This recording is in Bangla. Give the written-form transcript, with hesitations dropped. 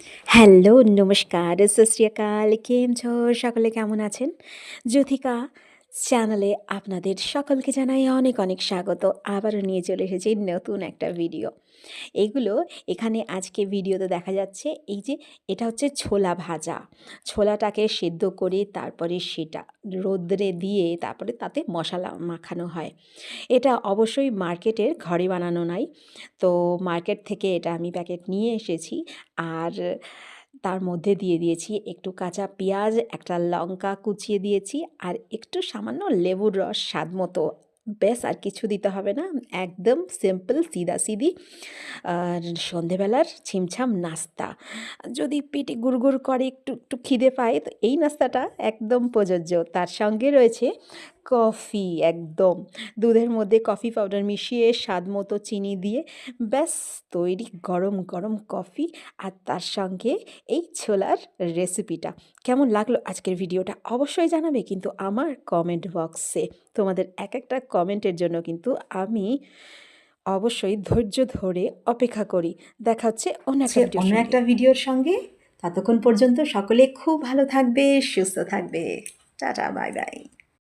হ্যালো, নমস্কার, সত শ্রী আকাল। কেম ছো? সকলে কেমন আছেন? জ্যোথিকা চ্যানেলে আপনাদের সকলকে জানাই অনেক, অনেক স্বাগত। আবারও নিয়ে চলে এসেছি নতুন একটা ভিডিও। এইগুলো এখানে আজকে ভিডিওতে দেখা যাচ্ছে এই যে এটা হচ্ছে ছোলা ভাজা। ছোলাটাকে সেদ্ধ করে তারপরে সেটা রৌদ্রে দিয়ে তারপরে তাতে মশলা মাখানো হয়। এটা অবশ্যই মার্কেটের, ঘরে বানানো নয়। তো মার্কেট থেকে এটা আমি প্যাকেট নিয়ে এসেছি। আর তার মধ্যে দিয়ে দিয়েছি একটু কাঁচা পেঁয়াজ, একটা লঙ্কা কুচিয়ে দিয়েছি আর একটু সামান্য লেবুর রস স্বাদ মতো। ব্যাস আর কিছু দিতে হবে না। একদম সিম্পল সিধাসিধি আর সন্ধেবেলার ছিমছাম নাস্তা। যদি পেটে গুড়গুড় করে, একটু একটু খিদে পায়, তো এই নাস্তাটা একদম প্রযোজ্য। তার সঙ্গে রয়েছে কফি, একদম দুধের মধ্যে কফি পাউডার মিশিয়ে স্বাদ মতো চিনি দিয়ে ব্যাস তৈরি গরম গরম কফি। আর তার সঙ্গে এই ছোলার রেসিপিটা। কেমন লাগলো আজকের ভিডিওটা অবশ্যই জানাবে কিন্তু আমার কমেন্ট বক্সে। তোমাদের এক একটা কমেন্টের জন্য কিন্তু আমি অবশ্যই ধৈর্য ধরে অপেক্ষা করি। দেখা হচ্ছে অন্য একটা ভিডিওর সঙ্গে। ততক্ষণ পর্যন্ত সকলে খুব ভালো থাকবে, সুস্থ থাকবে। Tata, bye bye.